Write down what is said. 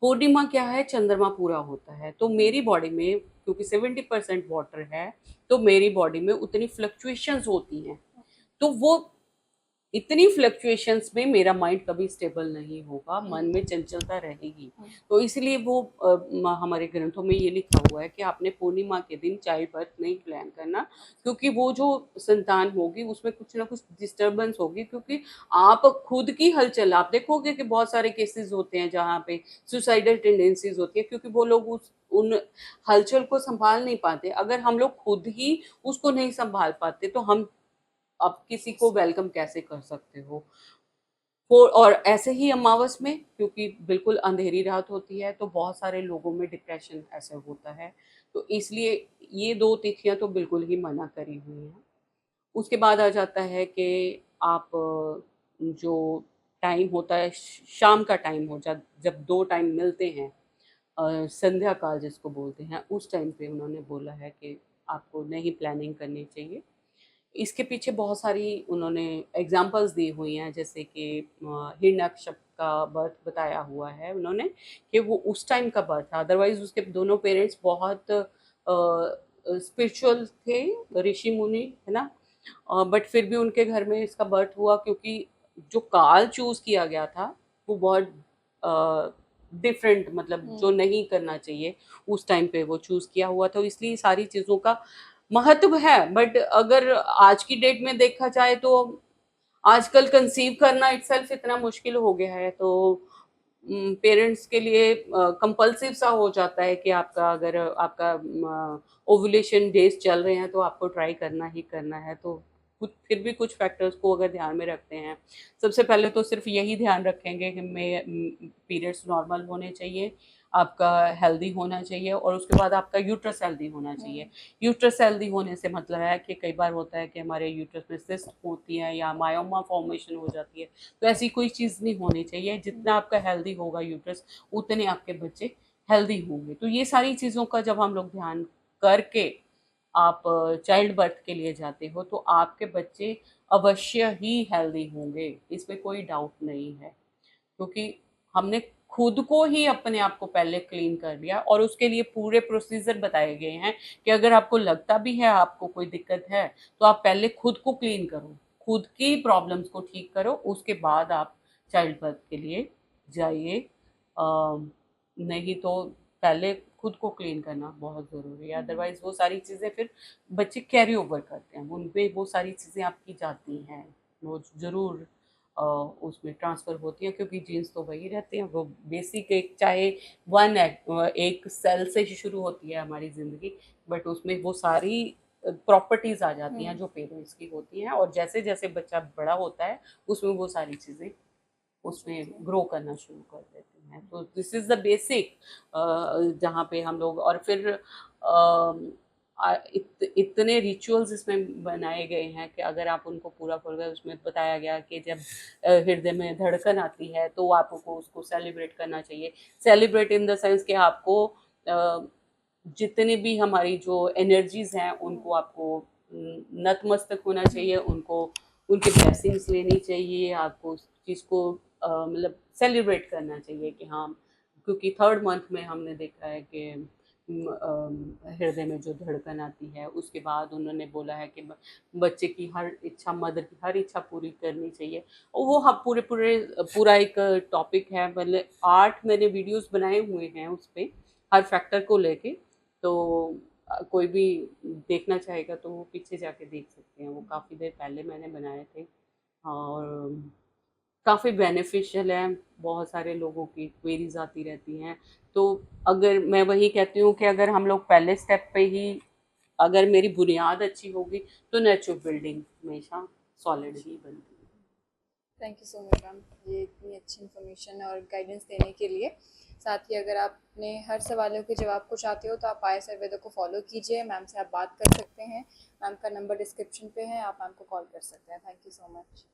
पूर्णिमा क्या है, चंद्रमा पूरा होता है, तो मेरी बॉडी में क्योंकि 70% वाटर है, तो मेरी बॉडी में उतनी फ्लक्चुएशंस होती हैं, तो वो इतनी फ्लक्चुएशंस में मेरा माइंड कभी स्टेबल नहीं होगा, मन में चंचलता रहेगी। तो इसलिए वो हमारे ग्रंथों में ये लिखा हुआ है कि आपने पूर्णिमा के दिन चाइल्ड बर्थ नहीं प्लान करना, क्योंकि वो जो संतान होगी उसमें कुछ ना कुछ डिस्टर्बेंस होगी, क्योंकि आप खुद की हलचल आप देखोगे कि बहुत सारे केसेस होते हैं जहाँ पे सुसाइडल टेंडेंसीज होती है, क्योंकि वो लोग उन हलचल को संभाल नहीं पाते। अगर हम लोग खुद ही उसको नहीं संभाल पाते तो हम अब किसी को वेलकम कैसे कर सकते हो। और ऐसे ही अमावस में क्योंकि बिल्कुल अंधेरी रात होती है, तो बहुत सारे लोगों में डिप्रेशन ऐसे होता है, तो इसलिए ये 2 तिथियां तो बिल्कुल ही मना करी हुई हैं। उसके बाद आ जाता है कि आप जो टाइम होता है शाम का टाइम हो जब 2 टाइम मिलते हैं, संध्या काल जिसको बोलते हैं, उस टाइम पे उन्होंने बोला है कि आपको नहीं प्लानिंग करनी चाहिए। इसके पीछे बहुत सारी उन्होंने एग्जाम्पल्स दी हुई हैं, जैसे कि हिरण्यकश्यप का बर्थ बताया हुआ है उन्होंने कि वो उस टाइम का बर्थ था, अदरवाइज उसके दोनों पेरेंट्स बहुत स्पिरिचुअल थे, ऋषि मुनि, है ना। बट फिर भी उनके घर में इसका बर्थ हुआ, क्योंकि जो काल चूज किया गया था वो बहुत डिफरेंट, मतलब जो नहीं करना चाहिए उस टाइम पे वो चूज किया हुआ था, इसलिए सारी चीजों का महत्व है। बट अगर आज की डेट में देखा जाए तो आजकल कंसीव करना इटसेल्फ इतना मुश्किल हो गया है, तो पेरेंट्स के लिए कंपल्सिव सा हो जाता है कि आपका अगर आपका ओव्यूलेशन डेज चल रहे हैं तो आपको ट्राई करना ही करना है। तो कुछ फिर भी कुछ फैक्टर्स को अगर ध्यान में रखते हैं, सबसे पहले तो सिर्फ यही ध्यान रखेंगे कि पीरियड्स नॉर्मल होने चाहिए, आपका हेल्दी होना चाहिए, और उसके बाद आपका यूट्रस हेल्दी होना चाहिए। यूट्रस हेल्दी होने से मतलब है कि कई बार होता है कि हमारे यूट्रस में सिस्ट होती है या मायोमा फॉर्मेशन हो जाती है, तो ऐसी कोई चीज़ नहीं होनी चाहिए। जितना आपका हेल्दी होगा यूट्रस, उतने आपके बच्चे हेल्दी होंगे। तो ये सारी चीज़ों का जब हम लोग ध्यान करके आप चाइल्ड बर्थ के लिए जाते हो, तो आपके बच्चे अवश्य ही हेल्दी होंगे, इसमें कोई डाउट नहीं है, क्योंकि हमने खुद को ही अपने आप को पहले क्लीन कर लिया, और उसके लिए पूरे प्रोसीजर बताए गए हैं कि अगर आपको लगता भी है आपको कोई दिक्कत है, तो आप पहले खुद को क्लीन करो, खुद की प्रॉब्लम्स को ठीक करो, उसके बाद आप चाइल्ड बर्थ के लिए जाइए। नहीं तो पहले खुद को क्लीन करना बहुत ज़रूरी है, अदरवाइज वो सारी चीज़ें फिर बच्चे कैरी ओवर करते हैं, उन पे वो सारी चीज़ें आपकी जाती हैं, वो ज़रूर उसमें ट्रांसफ़र होती हैं, क्योंकि जीन्स तो वही रहते हैं, वो बेसिक एक चाहे एक सेल से ही शुरू होती है हमारी ज़िंदगी, बट उसमें वो सारी प्रॉपर्टीज़ आ जाती हैं जो पेरेंट्स की होती हैं, और जैसे जैसे बच्चा बड़ा होता है उसमें वो सारी चीज़ें उसमें ग्रो करना शुरू कर देते हैं। तो दिस इज़ द बेसिक, जहाँ पे हम लोग, और फिर इतने रिचुअल्स इसमें बनाए गए हैं कि अगर आप उनको पूरा करोगे, उसमें बताया गया कि जब हृदय में धड़कन आती है तो आपको उसको सेलिब्रेट करना चाहिए। सेलिब्रेट इन द सेंस कि आपको जितने भी हमारी जो एनर्जीज हैं उनको आपको नतमस्तक होना चाहिए, उनको उनके ब्लेसिंग्स लेनी चाहिए, आपको उस चीज़ को मतलब सेलिब्रेट करना चाहिए कि हाँ, क्योंकि थर्ड मंथ में हमने देखा है कि हृदय में जो धड़कन आती है, उसके बाद उन्होंने बोला है कि बच्चे की हर इच्छा, मदर की हर इच्छा पूरी करनी चाहिए। और वो हम पूरा एक टॉपिक है, मतलब 8 मैंने वीडियोस बनाए हुए हैं उस पे, हर फैक्टर को लेके। तो कोई भी देखना चाहेगा तो वो पीछे जाके देख सकते हैं, वो काफ़ी देर पहले मैंने बनाए थे, और काफ़ी बेनिफिशियल है। बहुत सारे लोगों की क्वेरीज आती रहती हैं, तो अगर मैं वही कहती हूँ कि अगर हम लोग पहले स्टेप पे ही, अगर मेरी बुनियाद अच्छी होगी तो नेचुरल बिल्डिंग हमेशा सॉलिड ही बनती है। Thank you so much ma'am, ये इतनी अच्छी इन्फॉर्मेशन और गाइडेंस देने के लिए। साथ ही अगर आपने हर सवालों के जवाब को चाहते हो तो आप आयस आयुर्वेदा को फॉलो कीजिए, मैम से आप बात कर सकते हैं, मैम का नंबर डिस्क्रिप्शन पे है, आप मैम को कॉल कर सकते हैं। Thank you so much.